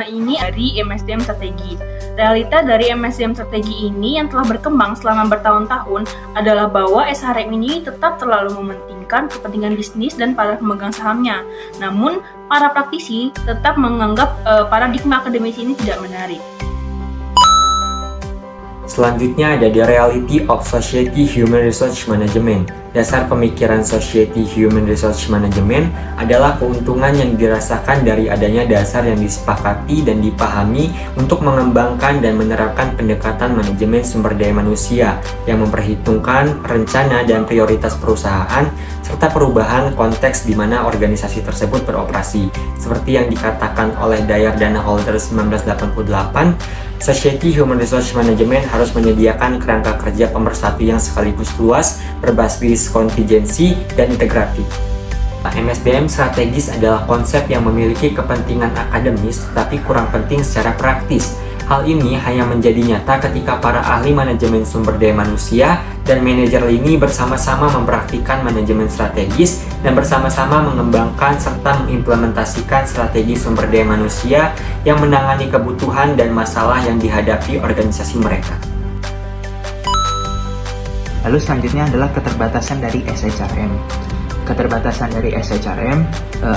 ini dari MSDM Strategi. Realita dari MSDM Strategi ini yang telah berkembang selama bertahun-tahun adalah bahwa SHRM ini tetap terlalu mementingkan kepentingan bisnis dan para pemegang sahamnya. Namun, para praktisi tetap menganggap paradigma akademisi ini tidak menarik. Selanjutnya ada The Reality of Society Human Resource Management. Dasar pemikiran Society Human Resource Management adalah keuntungan yang dirasakan dari adanya dasar yang disepakati dan dipahami untuk mengembangkan dan menerapkan pendekatan manajemen sumber daya manusia yang memperhitungkan rencana dan prioritas perusahaan serta perubahan konteks di mana organisasi tersebut beroperasi. Seperti yang dikatakan oleh Dyer Danaholder 1988, Society Human Resource Management harus menyediakan kerangka kerja pemersatu yang sekaligus luas, berbasis kontingensi, dan integratif. MSDM strategis adalah konsep yang memiliki kepentingan akademis tetapi kurang penting secara praktis. Hal ini hanya menjadi nyata ketika para ahli manajemen sumber daya manusia dan manajer lini bersama-sama mempraktikkan manajemen strategis dan bersama-sama mengembangkan serta mengimplementasikan strategi sumber daya manusia yang menangani kebutuhan dan masalah yang dihadapi organisasi mereka. Lalu selanjutnya adalah keterbatasan dari SHRM. Keterbatasan dari SHRM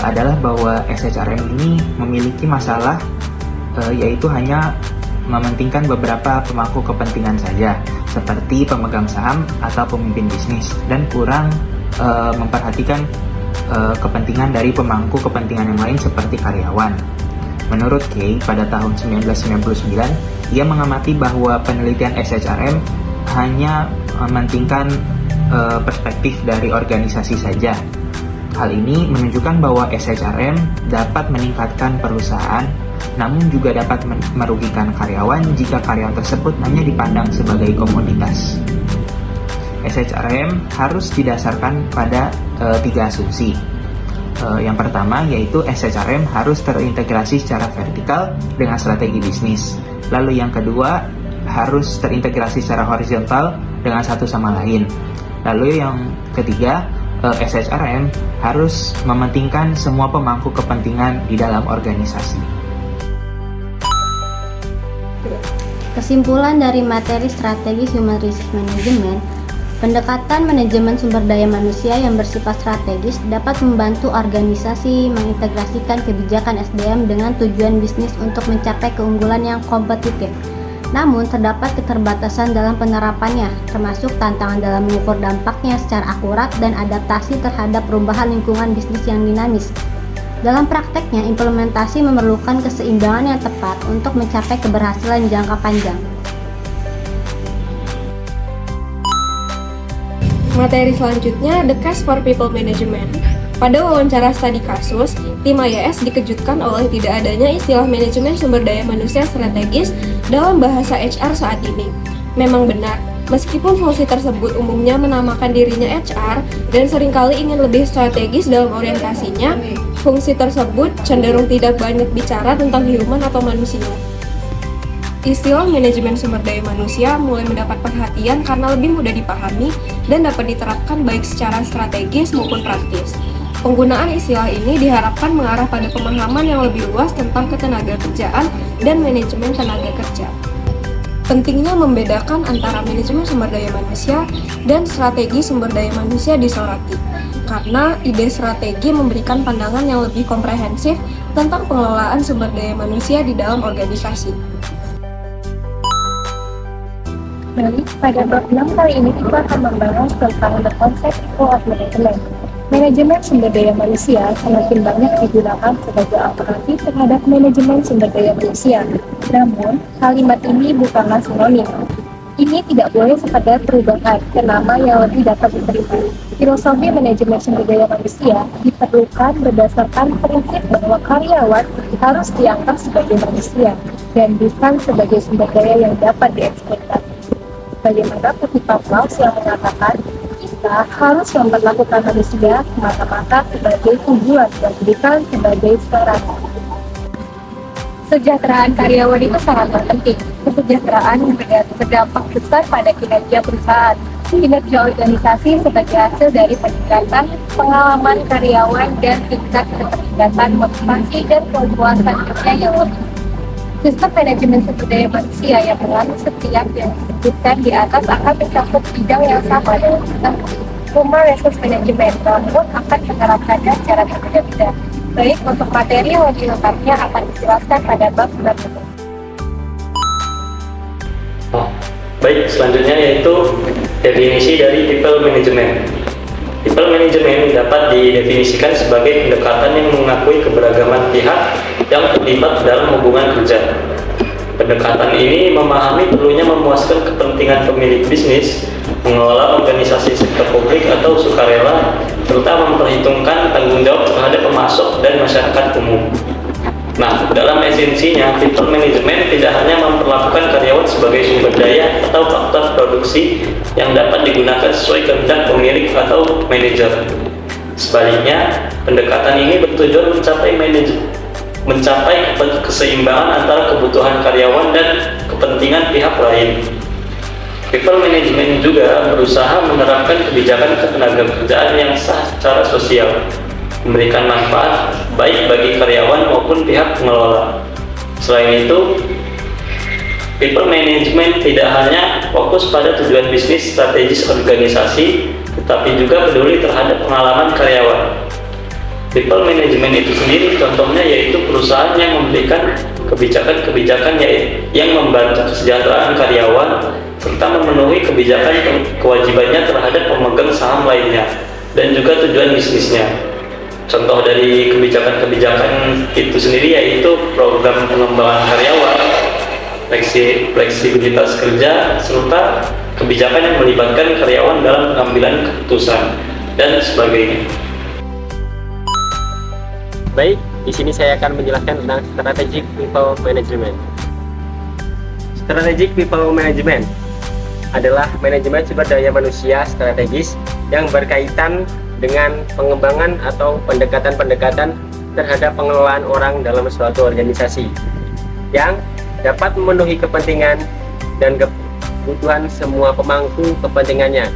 adalah bahwa SHRM ini memiliki masalah yaitu hanya mementingkan beberapa pemangku kepentingan saja, seperti pemegang saham atau pemimpin bisnis, dan kurang memperhatikan kepentingan dari pemangku kepentingan yang lain seperti karyawan. Menurut Kay, pada tahun 1999, ia mengamati bahwa penelitian SHRM hanya mementingkan perspektif dari organisasi saja. Hal ini menunjukkan bahwa SHRM dapat meningkatkan perusahaan, namun juga dapat merugikan karyawan jika karyawan tersebut hanya dipandang sebagai komoditas. SHRM harus didasarkan pada 3 asumsi. Yang pertama yaitu SHRM harus terintegrasi secara vertikal dengan strategi bisnis. Lalu yang kedua harus terintegrasi secara horizontal dengan satu sama lain. Lalu yang ketiga, SHRM harus mementingkan semua pemangku kepentingan di dalam organisasi. Kesimpulan dari materi strategi Human Resource Management, pendekatan manajemen sumber daya manusia yang bersifat strategis dapat membantu organisasi mengintegrasikan kebijakan SDM dengan tujuan bisnis untuk mencapai keunggulan yang kompetitif. Namun, terdapat keterbatasan dalam penerapannya, termasuk tantangan dalam mengukur dampaknya secara akurat dan adaptasi terhadap perubahan lingkungan bisnis yang dinamis. Dalam prakteknya, implementasi memerlukan keseimbangan yang tepat untuk mencapai keberhasilan jangka panjang. Materi selanjutnya, The Case for People Management. Pada wawancara studi kasus, tim IAS dikejutkan oleh tidak adanya istilah manajemen sumber daya manusia strategis dalam bahasa HR saat ini. Memang benar, meskipun fungsi tersebut umumnya menamakan dirinya HR dan seringkali ingin lebih strategis dalam orientasinya, fungsi tersebut cenderung tidak banyak bicara tentang human atau manusia. Istilah manajemen sumber daya manusia mulai mendapat perhatian karena lebih mudah dipahami dan dapat diterapkan baik secara strategis maupun praktis. Penggunaan istilah ini diharapkan mengarah pada pemahaman yang lebih luas tentang ketenagakerjaan dan manajemen tenaga kerja. Pentingnya membedakan antara manajemen sumber daya manusia dan strategi sumber daya manusia disoroti, karena ide strategi memberikan pandangan yang lebih komprehensif tentang pengelolaan sumber daya manusia di dalam organisasi. Baik, pada bab 6 kali ini kita akan membahas tentang the concept of management. Manajemen sumber daya manusia semakin banyak digunakan sebagai alternatif terhadap manajemen sumber daya manusia. Namun, kalimat ini bukanlah sinonim. Ini tidak boleh sekadar perubahan ke nama yang lebih dapat diterima. Filosofi manajemen sumber daya manusia diperlukan berdasarkan prinsip bahwa karyawan harus dianggap sebagai manusia dan bukan sebagai sumber daya yang dapat dieksploitasi. Bagaimana kutipan Klaus yang mengatakan, kita harus memperlakukan manusia semata-mata sebagai tujuan dan bukan sebagai sarana. Kesejahteraan karyawan itu sangat penting. Kesejahteraan berdampak besar pada kinerja perusahaan. Kinerja organisasi sebagai hasil dari peningkatan pengalaman karyawan dan tingkat keterlibatan motivasi dan kepuasan kerja yang lebih. Sistem manajemen sumber daya manusia yang berlaku setiap yang disebutkan di atas akan mencakup bidang yang sama dengan sistem Human Resource Management, namun akan menerapkannya secara berbeda-beda. Baik, untuk materi yang lebih lengkapnya akan dijelaskan pada bab berikutnya. Baik, selanjutnya yaitu definisi dari people management. People management dapat didefinisikan sebagai pendekatan yang mengakui keberagaman pihak yang terlibat dalam hubungan kerja. Pendekatan ini memahami perlunya memuaskan kepentingan pemilik bisnis, mengelola organisasi sektor publik atau sukarela, serta memperhitungkan tanggung jawab terhadap pemasok dan masyarakat umum. Nah, dalam esensinya, people management tidak hanya memperlakukan karyawan sebagai sumber daya atau faktor produksi yang dapat digunakan sesuai kehendak pemilik atau manajer. Sebaliknya, pendekatan ini bertujuan mencapai keseimbangan antara kebutuhan karyawan dan kepentingan pihak lain. People management juga berusaha menerapkan kebijakan ketenagakerjaan yang sah secara sosial, memberikan manfaat baik bagi karyawan maupun pihak pengelola. Selain itu, people management tidak hanya fokus pada tujuan bisnis strategis organisasi, tetapi juga peduli terhadap pengalaman karyawan. People management itu sendiri contohnya yaitu perusahaan yang memberikan kebijakan-kebijakan yang membantu kesejahteraan karyawan serta memenuhi kewajibannya terhadap pemegang saham lainnya dan juga tujuan bisnisnya. Contoh dari kebijakan-kebijakan itu sendiri yaitu program pengembangan karyawan, fleksibilitas kerja, serta kebijakan yang melibatkan karyawan dalam pengambilan keputusan, dan sebagainya. Baik, di sini saya akan menjelaskan tentang strategic people management. Strategic people management adalah manajemen sumber daya manusia strategis yang berkaitan dengan pengembangan atau pendekatan-pendekatan terhadap pengelolaan orang dalam suatu organisasi yang dapat memenuhi kepentingan dan kebutuhan semua pemangku kepentingannya.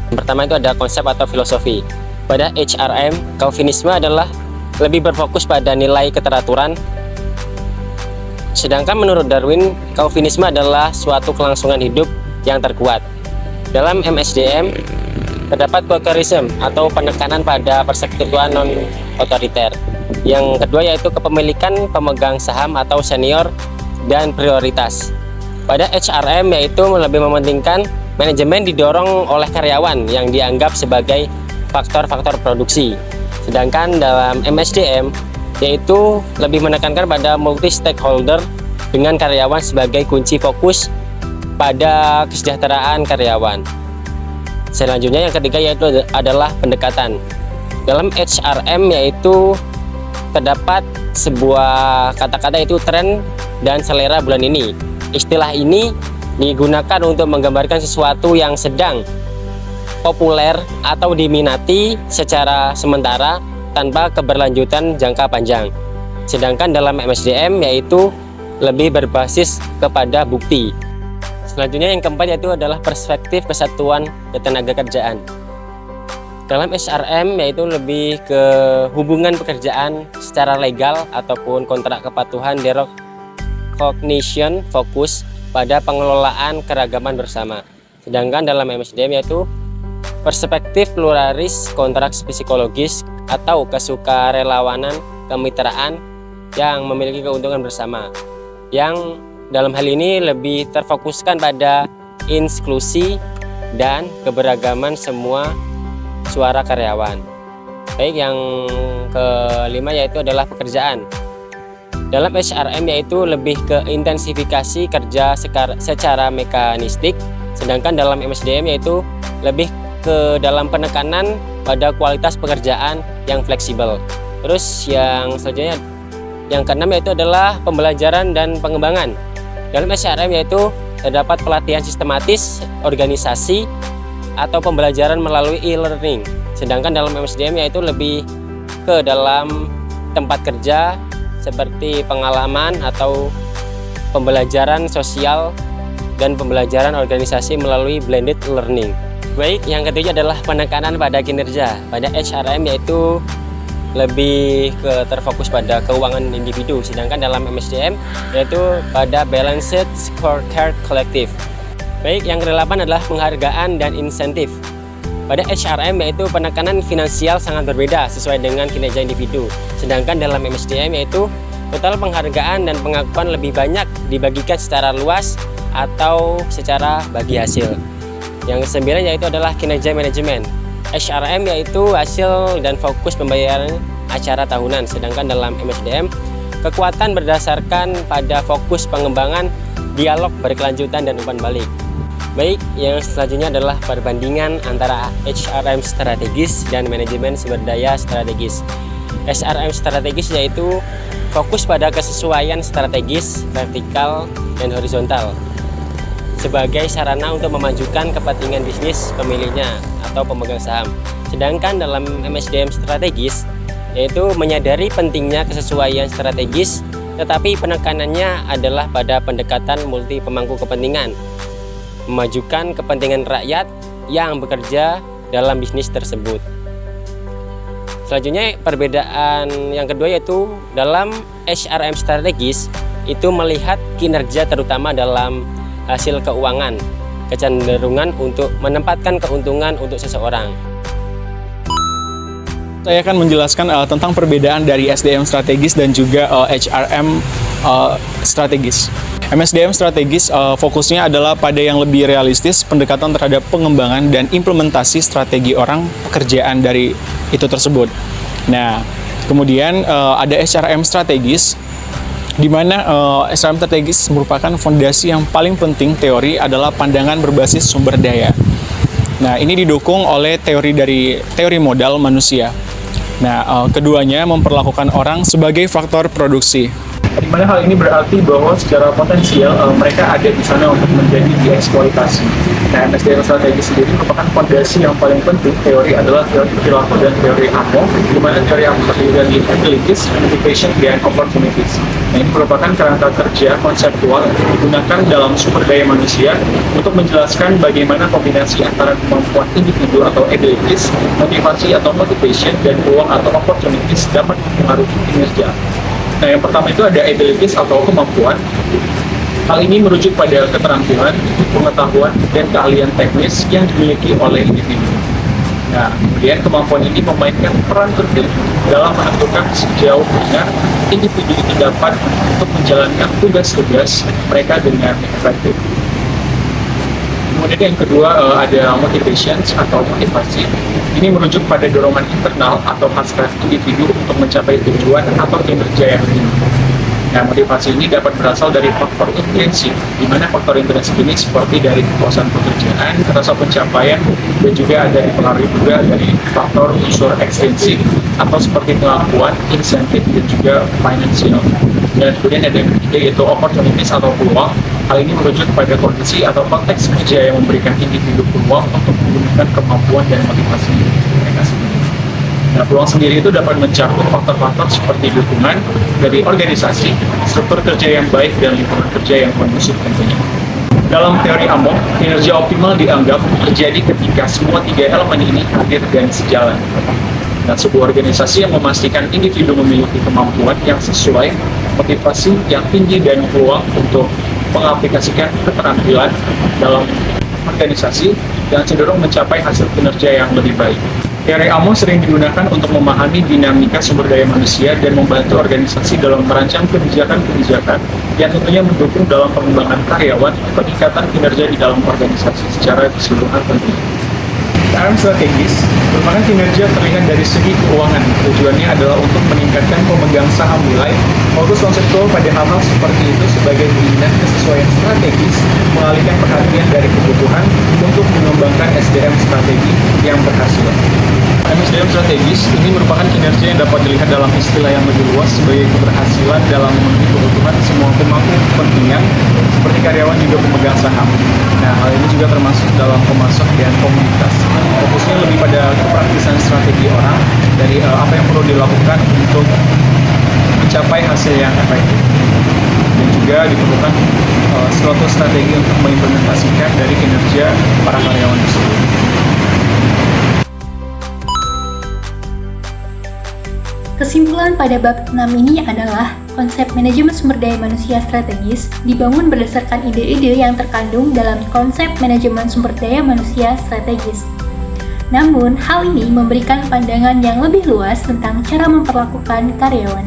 Yang pertama itu ada konsep atau filosofi. Pada HRM, Calvinisme adalah lebih berfokus pada nilai keteraturan, sedangkan menurut Darwin, Calvinisme adalah suatu kelangsungan hidup yang terkuat. Dalam MSDM, terdapat quakerism atau penekanan pada persekutuan non-otoriter. Yang kedua yaitu kepemilikan pemegang saham atau senior dan prioritas. Pada HRM yaitu lebih mementingkan manajemen didorong oleh karyawan yang dianggap sebagai faktor-faktor produksi. Sedangkan dalam MSDM yaitu lebih menekankan pada multi stakeholder dengan karyawan sebagai kunci fokus pada kesejahteraan karyawan. Selanjutnya yang ketiga yaitu adalah pendekatan. Dalam HRM yaitu terdapat sebuah kata-kata yaitu tren dan selera bulan ini. Istilah ini digunakan untuk menggambarkan sesuatu yang sedang populer atau diminati secara sementara tanpa keberlanjutan jangka panjang. Sedangkan dalam MSDM yaitu lebih berbasis kepada bukti. Selanjutnya yang keempat yaitu adalah perspektif kesatuan ketenagakerjaan. Dalam HRM yaitu lebih ke hubungan pekerjaan secara legal ataupun kontrak kepatuhan recognition fokus pada pengelolaan keragaman bersama. Sedangkan dalam MSDM yaitu perspektif pluralis kontrak psikologis atau kesukarelawanan kemitraan yang memiliki keuntungan bersama. Yang dalam hal ini lebih terfokuskan pada inklusi dan keberagaman semua suara karyawan. Baik, yang kelima yaitu adalah pekerjaan. Dalam HRM yaitu lebih ke intensifikasi kerja secara mekanistik, sedangkan dalam MSDM yaitu lebih ke dalam penekanan pada kualitas pekerjaan yang fleksibel. Terus yang selanjutnya yang keenam yaitu adalah pembelajaran dan pengembangan. Dalam HRM yaitu terdapat pelatihan sistematis organisasi atau pembelajaran melalui e-learning. Sedangkan dalam MSDM yaitu lebih ke dalam tempat kerja seperti pengalaman atau pembelajaran sosial dan pembelajaran organisasi melalui blended learning. Baik, yang ketiga adalah penekanan pada kinerja. Pada HRM yaitu lebih terfokus pada keuangan individu, sedangkan dalam MSDM yaitu pada Balanced Scorecard Collective. Baik, yang ke-8 adalah penghargaan dan insentif. Pada HRM yaitu penekanan finansial sangat berbeda sesuai dengan kinerja individu, sedangkan dalam MSDM yaitu total penghargaan dan pengakuan lebih banyak dibagikan secara luas atau secara bagi hasil. Yang ke-9 yaitu adalah kinerja manajemen. HRM yaitu hasil dan fokus pembayaran acara tahunan, sedangkan dalam MSDM kekuatan berdasarkan pada fokus pengembangan, dialog berkelanjutan dan umpan balik. Baik, yang selanjutnya adalah perbandingan antara HRM strategis dan manajemen sumber daya strategis. HRM strategis yaitu fokus pada kesesuaian strategis, vertikal, dan horizontal sebagai sarana untuk memajukan kepentingan bisnis pemiliknya atau pemegang saham. Sedangkan dalam MSDM strategis yaitu menyadari pentingnya kesesuaian strategis, tetapi penekanannya adalah pada pendekatan multi pemangku kepentingan, memajukan kepentingan rakyat yang bekerja dalam bisnis tersebut. Selanjutnya perbedaan yang kedua yaitu dalam HRM strategis itu melihat kinerja terutama dalam hasil keuangan, kecenderungan untuk menempatkan keuntungan untuk seseorang. Saya akan menjelaskan tentang perbedaan dari SDM strategis dan juga HRM strategis. MSDM strategis fokusnya adalah pada yang lebih realistis, pendekatan terhadap pengembangan dan implementasi strategi orang pekerjaan dari itu tersebut. Nah, kemudian ada HRM strategis, di mana HRM strategis merupakan fondasi yang paling penting teori adalah pandangan berbasis sumber daya. Nah, ini didukung oleh teori modal manusia. Nah, keduanya memperlakukan orang sebagai faktor produksi. Di mana hal ini berarti bahwa secara potensial mereka ada di sana untuk menjadi dieksploitasi. Nah, MSDM strategi sendiri merupakan fondasi yang paling penting. Teori adalah teori perilaku dan teori AMO, di mana teori AMO terdiri dari abilities, motivation, dan opportunities. Nah, ini merupakan kerangka kerja konseptual yang digunakan dalam sumber daya manusia untuk menjelaskan bagaimana kombinasi antara kemampuan individu atau abilities, motivasi atau motivation, dan peluang atau opportunities dapat mempengaruhi kinerja. Nah, yang pertama itu ada abilities atau kemampuan. Hal ini merujuk pada keterampilan, pengetahuan, dan keahlian teknis yang dimiliki oleh individu. Nah, kemudian kemampuan ini memainkan peran penting dalam menentukan sejauh mana individu itu dapat untuk menjalankan tugas-tugas mereka dengan efektif. Kemudian yang kedua ada motivations atau motivasi. Ini merujuk pada dorongan internal atau hasrat individu untuk mencapai tujuan atau kinerja yang tinggi. Nah, motivasi ini dapat berasal dari faktor intrinsik, di mana faktor intrinsik ini seperti dari kepuasan pekerjaan, rasa pencapaian, dan juga ada dipengaruhi juga dari faktor unsur ekstrinsik atau seperti pengakuan, insentif, dan juga finansial. Dan kemudian ada yang ketiga yaitu opportunities atau peluang. Hal ini merujuk pada kondisi atau konteks kerja yang memberikan individu peluang untuk menggunakan kemampuan dan motivasi mereka sendiri. Nah, peluang sendiri itu dapat mencakup faktor-faktor seperti dukungan dari organisasi, struktur kerja yang baik, dan lingkungan kerja yang kondusif tentunya. Dalam teori AMO, kinerja optimal dianggap terjadi ketika semua tiga elemen ini hadir dan sejalan. Dan sebuah organisasi yang memastikan individu memiliki kemampuan yang sesuai, motivasi yang tinggi, dan peluang untuk mengaplikasikan keterampilan dalam organisasi dan cenderung mencapai hasil kinerja yang lebih baik. Teori AMO sering digunakan untuk memahami dinamika sumber daya manusia dan membantu organisasi dalam merancang kebijakan-kebijakan yang tentunya mendukung dalam pengembangan karyawan, peningkatan kinerja di dalam organisasi secara keseluruhan tentunya. HRM strategis merupakan kinerja terlihat dari segi keuangan. Tujuannya adalah untuk meningkatkan pemegang saham nilai. Fokus konseptual pada hal-hal seperti itu sebagai pengingat kesesuaian strategis, mengalihkan perhatian dari kebutuhan untuk mengembangkan SDM strategi yang berhasil. MSDM strategis ini merupakan kinerja yang dapat dilihat dalam istilah yang lebih luas sebagai keberhasilan dalam memenuhi kebutuhan semua pemangku kepentingan seperti karyawan juga pemegang saham. Nah, hal ini juga termasuk dalam pemasok dan komunitas. Fokusnya lebih pada kepraktisan strategi orang dari apa yang perlu dilakukan untuk mencapai hasil yang efektif. Dan juga diperlukan suatu strategi untuk mengimplementasikan dari kinerja para karyawan tersebut. Kesimpulan pada bab 6 ini adalah konsep manajemen sumber daya manusia strategis dibangun berdasarkan ide-ide yang terkandung dalam konsep manajemen sumber daya manusia strategis. Namun, hal ini memberikan pandangan yang lebih luas tentang cara memperlakukan karyawan.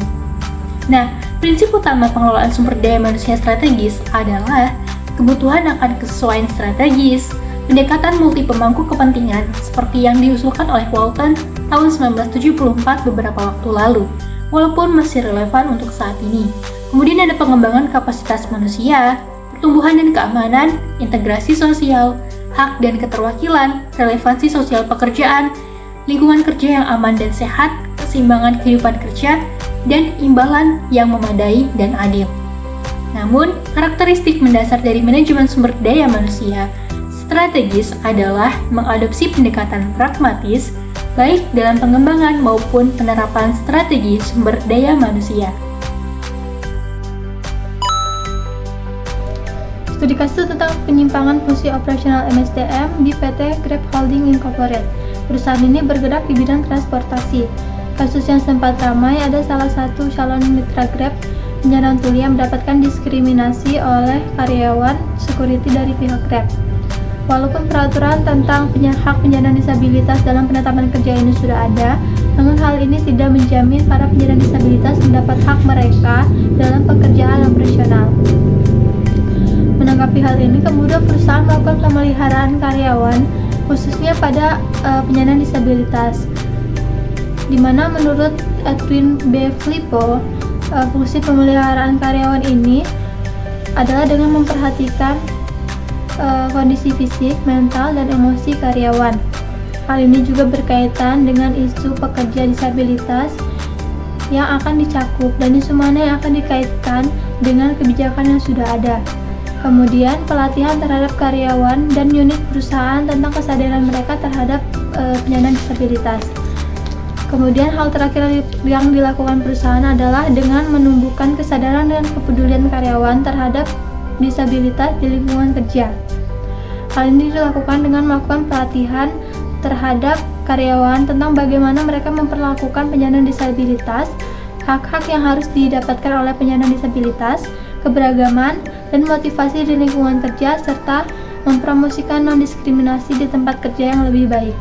Nah, prinsip utama pengelolaan sumber daya manusia strategis adalah kebutuhan akan kesesuaian strategis, pendekatan multi pemangku kepentingan seperti yang diusulkan oleh Walton tahun 1974 beberapa waktu lalu, walaupun masih relevan untuk saat ini. Kemudian ada pengembangan kapasitas manusia, pertumbuhan dan keamanan, integrasi sosial, hak dan keterwakilan, relevansi sosial pekerjaan, lingkungan kerja yang aman dan sehat, keseimbangan kehidupan kerja, dan imbalan yang memadai dan adil. Namun, karakteristik mendasar dari manajemen sumber daya manusia strategis adalah mengadopsi pendekatan pragmatis, baik dalam pengembangan maupun penerapan strategi sumber daya manusia. Studi kasus tentang penyimpangan fungsi operasional MSDM di PT Grab Holding Incorporated. Perusahaan ini bergerak di bidang transportasi. Kasus yang sempat ramai ada salah satu calon mitra Grab, penyandang tuli yang mendapatkan diskriminasi oleh karyawan security dari pihak Grab. Walaupun peraturan tentang hak penyandang disabilitas dalam penetapan kerja ini sudah ada, namun hal ini tidak menjamin para penyandang disabilitas mendapat hak mereka dalam pekerjaan operasional. Menanggapi hal ini, kemudian perusahaan melakukan pemeliharaan karyawan, khususnya pada penyandang disabilitas, di mana menurut Edwin B. Filippo, fungsi pemeliharaan karyawan ini adalah dengan memperhatikan kondisi fisik, mental, dan emosi karyawan. Hal ini juga berkaitan dengan isu pekerja disabilitas yang akan dicakup dan isu mana yang akan dikaitkan dengan kebijakan yang sudah ada. Kemudian pelatihan terhadap karyawan dan unit perusahaan tentang kesadaran mereka terhadap penyandang disabilitas. Kemudian hal terakhir yang dilakukan perusahaan adalah dengan menumbuhkan kesadaran dan kepedulian karyawan terhadap disabilitas di lingkungan kerja. Hal ini dilakukan dengan melakukan pelatihan terhadap karyawan tentang bagaimana mereka memperlakukan penyandang disabilitas, hak-hak yang harus didapatkan oleh penyandang disabilitas, keberagaman, dan motivasi di lingkungan kerja, serta mempromosikan non-diskriminasi di tempat kerja yang lebih baik.